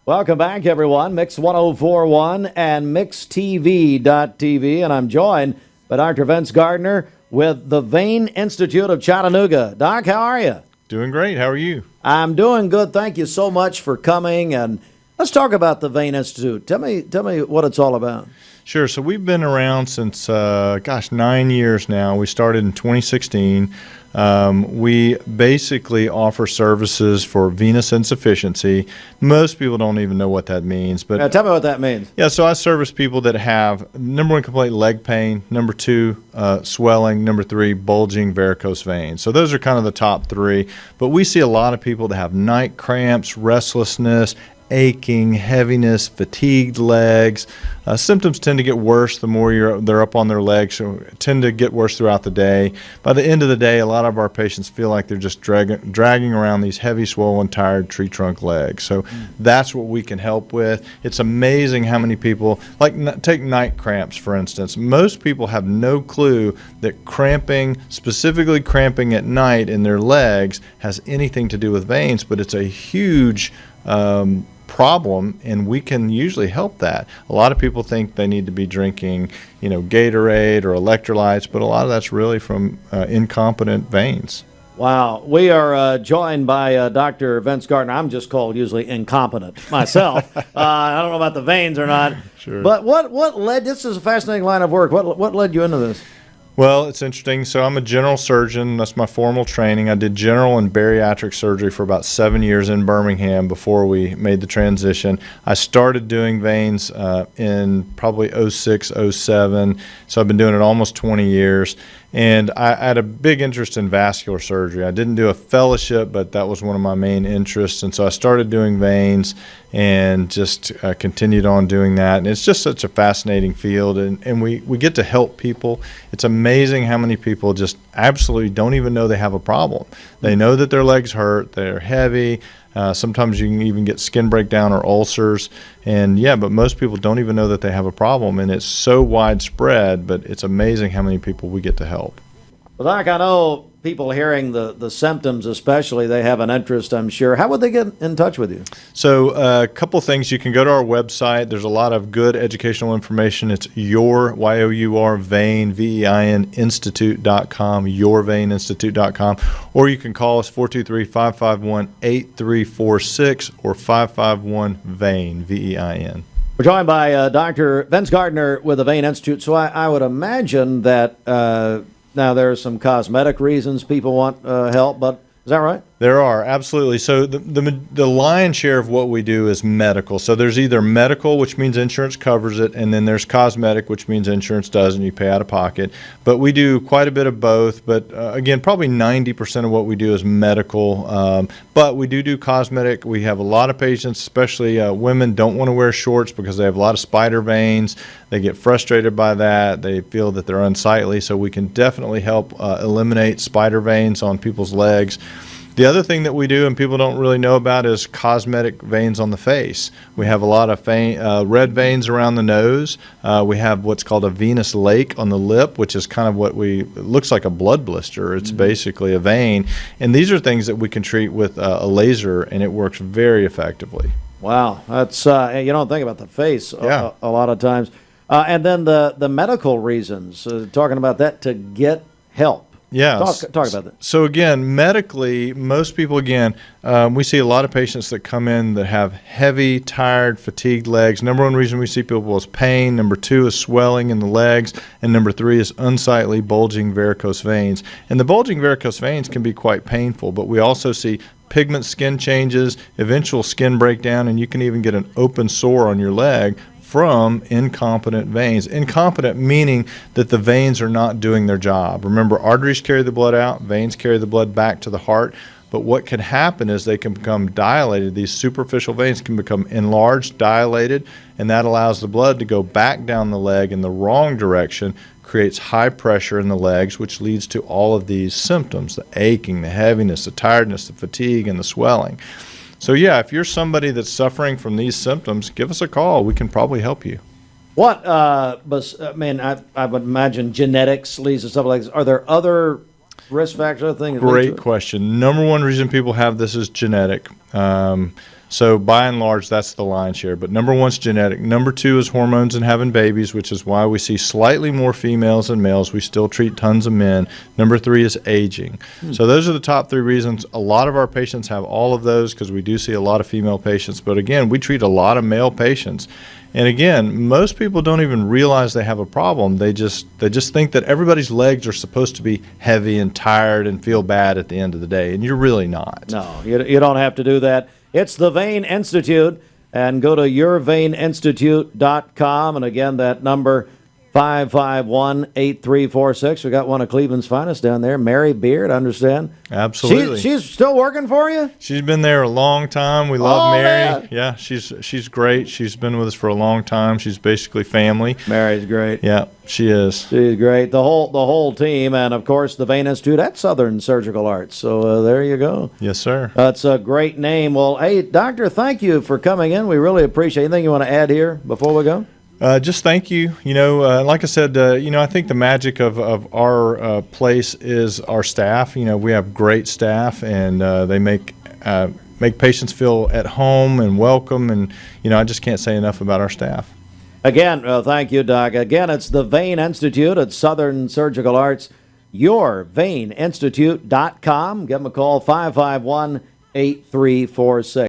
Welcome back, everyone. Mix 1041 and MixTV.tv. And I'm joined by Dr. Vince Gardner with the Vein Institute of Chattanooga. Doc, how are you? Doing great. How are you? I'm doing good. Thank you so much for coming. And let's talk about the Vein Institute. Tell me what it's all about. Sure. So we've been around since, 9 years now. We started in 2016. We basically offer services for venous insufficiency. Most people don't even know what that means. But Now, tell me what that means. yeah, so I service people that have, number one, complaint, leg pain. Number two, swelling. Number three, bulging varicose veins. So those are kind of the top three. But we see a lot of people that have night cramps, restlessness, aching, heaviness, fatigued legs. Symptoms tend to get worse the more they're up on their legs, so tend to get worse throughout the day. By the end of the day, a lot of our patients feel like they're just dragging around these heavy, swollen, tired tree trunk legs. So that's what we can help with. It's amazing how many people, take night cramps, for instance. Most people have no clue that cramping, specifically cramping at night in their legs, has anything to do with veins, but it's a huge problem, and we can usually help that. A lot of people think they need to be drinking, Gatorade or electrolytes, but a lot of that's really from incompetent veins. Wow. We are joined by Dr. Vince Gardner. I'm just called usually incompetent myself. I don't know about the veins or not. Sure. But what led, this is a fascinating line of work. What led you into this? Well, it's interesting. So I'm a general surgeon. That's my formal training. I did general and bariatric surgery for about 7 years in Birmingham before we made the transition. I started doing veins in probably 06, 07. So I've been doing it almost 20 years. And I had a big interest in vascular surgery. I didn't do a fellowship, but that was one of my main interests. And so I started doing veins and just continued on doing that. And it's just such a fascinating field. And we get to help people. It's amazing how many people just absolutely don't even know they have a problem. They know that their legs hurt, they're heavy. Sometimes you can even get skin breakdown or ulcers. But most people don't even know that they have a problem. And it's so widespread, but it's amazing how many people we get to help. Well, Doc, I know people hearing the symptoms especially, they have an interest, I'm sure. How would they get in touch with you? So a couple things. You can go to our website. There's a lot of good educational information. It's your Vein, V-E-I-N, Institute.com, yourveininstitute.com. Or you can call us 423-551-8346 or 551-VEIN, V-E-I-N. We're joined by Dr. Vince Gardner with the Vein Institute. So I would imagine that now there are some cosmetic reasons people want help, but is that right? There are, absolutely. So the lion's share of what we do is medical. So there's either medical, which means insurance covers it, and then there's cosmetic, which means insurance doesn't. You pay out of pocket. But we do quite a bit of both. But again, probably 90% of what we do is medical. But we do cosmetic. We have a lot of patients, especially women, don't want to wear shorts because they have a lot of spider veins. They get frustrated by that. They feel that they're unsightly. So we can definitely help eliminate spider veins on people's legs. The other thing that we do and people don't really know about is cosmetic veins on the face. We have a lot of red veins around the nose. We have what's called a venous lake on the lip, which is kind of it looks like a blood blister. It's basically a vein. And these are things that we can treat with a laser, and it works very effectively. Wow. That's you don't think about the face a lot of times. And then the medical reasons, talking about that to get help. Yeah. Talk about that. So again, medically, most people, we see a lot of patients that come in that have heavy, tired, fatigued legs. Number one reason we see people is pain. Number two is swelling in the legs. And number three is unsightly, bulging varicose veins. And the bulging varicose veins can be quite painful, but we also see pigment skin changes, eventual skin breakdown, and you can even get an open sore on your leg from incompetent veins. Incompetent meaning that the veins are not doing their job. Remember, arteries carry the blood out, veins carry the blood back to the heart. But what can happen is they can become dilated. These superficial veins can become enlarged, dilated, and that allows the blood to go back down the leg in the wrong direction, creates high pressure in the legs, which leads to all of these symptoms, the aching, the heaviness, the tiredness, the fatigue, and the swelling. So yeah, if you're somebody that's suffering from these symptoms, give us a call. We can probably help you. What, I would imagine genetics leads to stuff like this. Are there other risk factors, other things? Great question. Number one reason people have this is genetic. So by and large, that's the lion's share. But number one's genetic. Number two is hormones and having babies, which is why we see slightly more females than males. We still treat tons of men. Number three is aging. So those are the top three reasons. A lot of our patients have all of those because we do see a lot of female patients. But again, we treat a lot of male patients. And again, most people don't even realize they have a problem. They just think that everybody's legs are supposed to be heavy and tired and feel bad at the end of the day, and you're really not. No, you don't have to do that. It's the Vein Institute, and go to yourveininstitute.com, and again, that number 551-8346. We got one of Cleveland's finest down there, Mary Beard, I understand. Absolutely. She's still working for you? She's been there a long time. We love Mary. Man. Yeah, she's great. She's been with us for a long time. She's basically family. Mary's great. Yeah, she is. She's great. The whole team, and of course the Vein Institute at Southern Surgical Arts. So there you go. Yes, sir. That's a great name. Well, hey, Doctor, thank you for coming in. We really appreciate it. Anything you want to add here before we go? Just thank you. Like I said, I think the magic of our place is our staff. We have great staff, and they make patients feel at home and welcome. And, I just can't say enough about our staff. Again, thank you, Doc. Again, it's the Vein Institute at Southern Surgical Arts. Yourveininstitute.com. Give them a call, 551-8346.